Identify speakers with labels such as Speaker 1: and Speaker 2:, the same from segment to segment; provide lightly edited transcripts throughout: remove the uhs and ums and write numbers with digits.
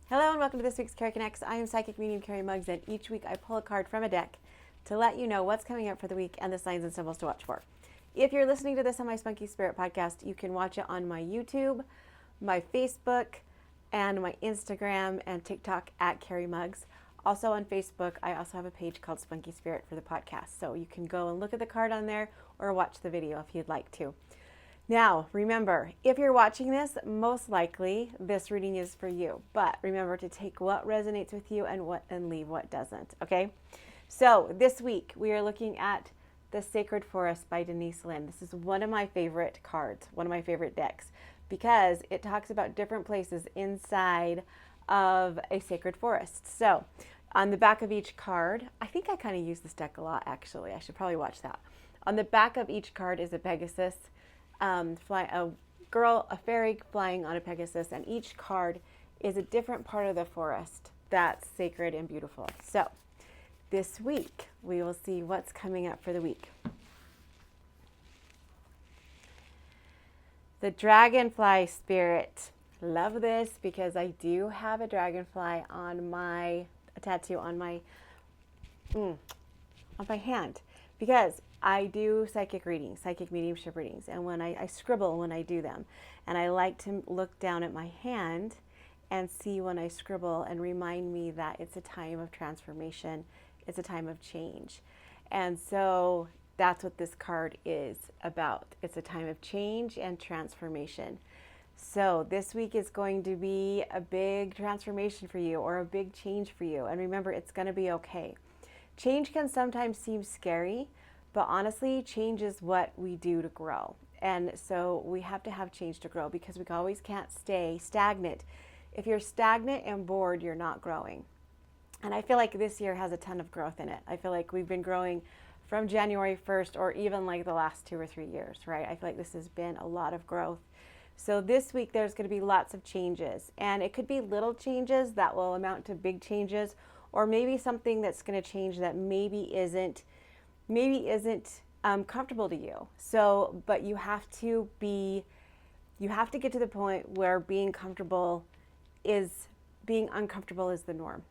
Speaker 1: Hello and welcome to this week's Cari Connects. I am Psychic Medium Cari Mugz, and each week I pull a card from a deck to let you know what's coming up for the week and the signs and symbols to watch for. If you're listening to this on my Spunky Spirit podcast, you can watch it on my YouTube, my Facebook, and my Instagram and TikTok at Cari Mugz. Also on Facebook, I also have a page called Spunky Spirit for the podcast. So you can go and look at the card on there or watch the video if you'd like to. Now, remember, if you're watching this, most likely this reading is for you. But remember to take what resonates with you and leave what doesn't, okay? So this week, we are looking at The Sacred Forest by Denise Linn. This is one of my favorite cards, one of my favorite decks, because it talks about different places inside of a sacred forest. So on the back of each card, I think I kind of use this deck a lot, actually. I should probably watch that. On the back of each card is a Pegasus, a fairy flying on a Pegasus, and each card is a different part of the forest that's sacred and beautiful. So this week, we will see what's coming up for the week. The Dragonfly Spirit. Love this because I do have a dragonfly on a tattoo on my hand, because I do psychic readings, psychic mediumship readings, and when I scribble when I do them, and I like to look down at my hand and see when I scribble and remind me that it's a time of transformation, it's a time of change. And so that's what this card is about. It's a time of change and transformation. So this week is going to be a big transformation for you, or a big change for you. And remember, it's going to be okay. Change can sometimes seem scary, but honestly, change is what we do to grow. And so we have to have change to grow, because we always can't stay stagnant. If you're stagnant and bored, you're not growing. And I feel like this year has a ton of growth in it. I feel like we've been growing from January 1st, or even like the last 2 or 3 years, right? I feel like this has been a lot of growth. So this week there's going to be lots of changes, and it could be little changes that will amount to big changes, or maybe something that's going to change that maybe isn't comfortable to you. So, but you have to get to the point where being uncomfortable is the norm,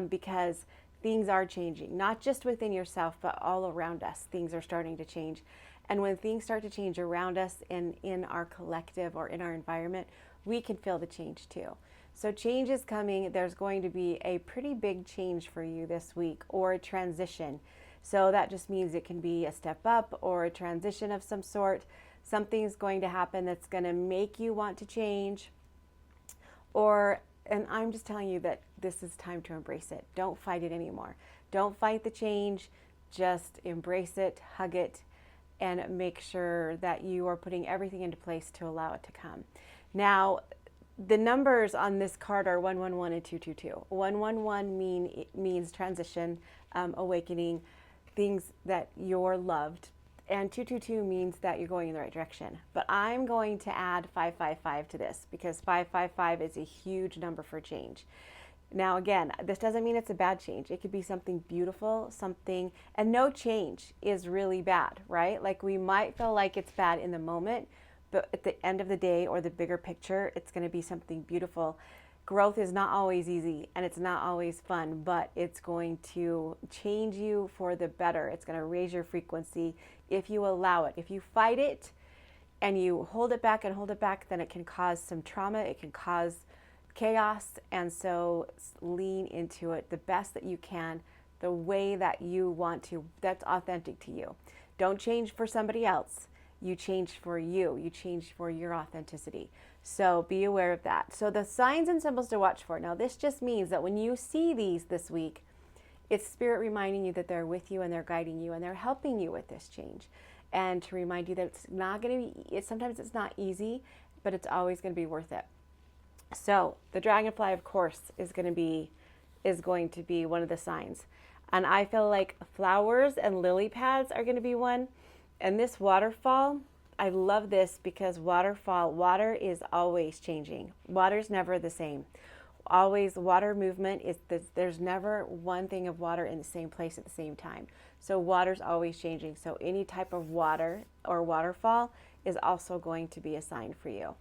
Speaker 1: because things are changing, not just within yourself, but all around us. Things are starting to change. And when things start to change around us and in our collective or in our environment, we can feel the change too. So change is coming. There's going to be a pretty big change for you this week, or a transition. So that just means it can be a step up or a transition of some sort. Something's going to happen that's going to make you want to change. And I'm just telling you that this is time to embrace it. Don't fight it anymore. Don't fight the change. Just embrace it, hug it, and make sure that you are putting everything into place to allow it to come. Now, the numbers on this card are 111 and 222. 111 means transition, awakening, things that you're loved, and 222 means that you're going in the right direction. But I'm going to add 555 to this, because 555 is a huge number for change. Now, again, this doesn't mean it's a bad change. It could be something beautiful, and no change is really bad, right? Like, we might feel like it's bad in the moment, but at the end of the day, or the bigger picture, it's going to be something beautiful. Growth is not always easy, and it's not always fun, but it's going to change you for the better. It's going to raise your frequency if you allow it. If you fight it and you hold it back, then it can cause some trauma. It can cause chaos. And so lean into it the best that you can, the way that you want to, that's authentic to you. Don't change for somebody else. You change for you. You change for your authenticity. So be aware of that. So the signs and symbols to watch for. Now, this just means that when you see these this week, it's Spirit reminding you that they're with you and they're guiding you and they're helping you with this change. And to remind you that it's not going to be, sometimes it's not easy, but it's always going to be worth it. So the dragonfly, of course, is going to be one of the signs. And I feel like flowers and lily pads are going to be one. And this waterfall, I love this because water is always changing. Water's never the same. Always, water movement there's never one thing of water in the same place at the same time. So water's always changing. So any type of water or waterfall is also going to be a sign for you.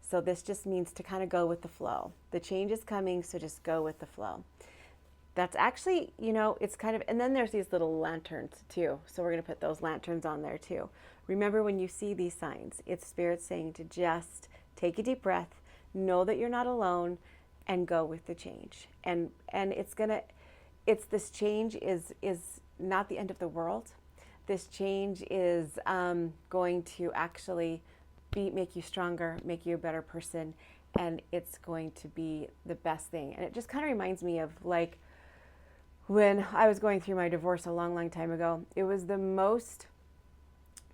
Speaker 1: So this just means to kind of go with the flow. The change is coming, so just go with the flow. That's actually, it's kind of, and then there's these little lanterns too. So we're going to put those lanterns on there too. Remember, when you see these signs, it's Spirit saying to just take a deep breath, know that you're not alone, and go with the change. And this change is not the end of the world. This change is going to actually make you stronger, make you a better person, and it's going to be the best thing. And it just kind of reminds me of like when I was going through my divorce a long, long time ago. It was the most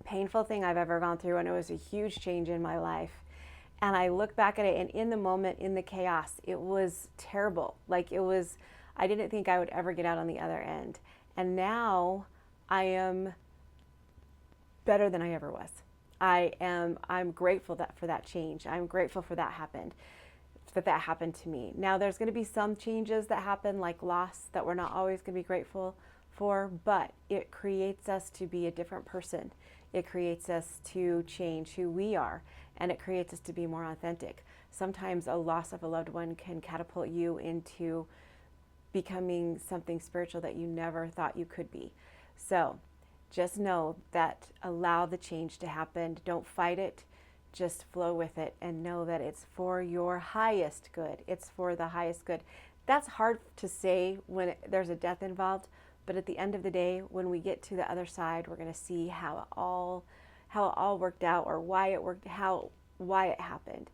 Speaker 1: painful thing I've ever gone through, and it was a huge change in my life. And I look back at it, and in the moment, in the chaos, it was terrible. Like I didn't think I would ever get out on the other end. And now I am better than I ever was. I'm grateful for that change. I'm grateful for that happened to me. Now there's going to be some changes that happen, like loss, that we're not always going to be grateful for, but it creates us to be a different person. It creates us to change who we are, and it creates us to be more authentic. Sometimes a loss of a loved one can catapult you into becoming something spiritual that you never thought you could be. So just know that, allow the change to happen. Don't fight it. Just flow with it and know that it's for your highest good. It's for the highest good. That's hard to say when there's a death involved, but at the end of the day, when we get to the other side, we're going to see how it all worked out, or why it happened.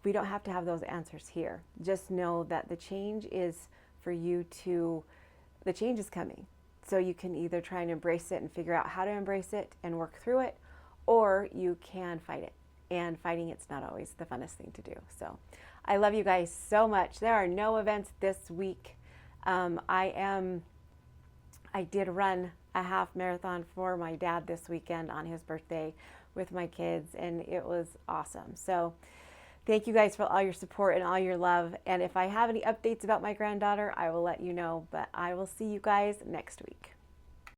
Speaker 1: We don't have to have those answers here. Just know that the change is the change is coming. So you can either try and embrace it and figure out how to embrace it and work through it, or you can fight it. And fighting it's not always the funnest thing to do. So I love you guys so much. There are no events this week. I did run a half marathon for my dad this weekend on his birthday with my kids, and it was awesome. So thank you guys for all your support and all your love. And if I have any updates about my granddaughter, I will let you know. But I will see you guys next week.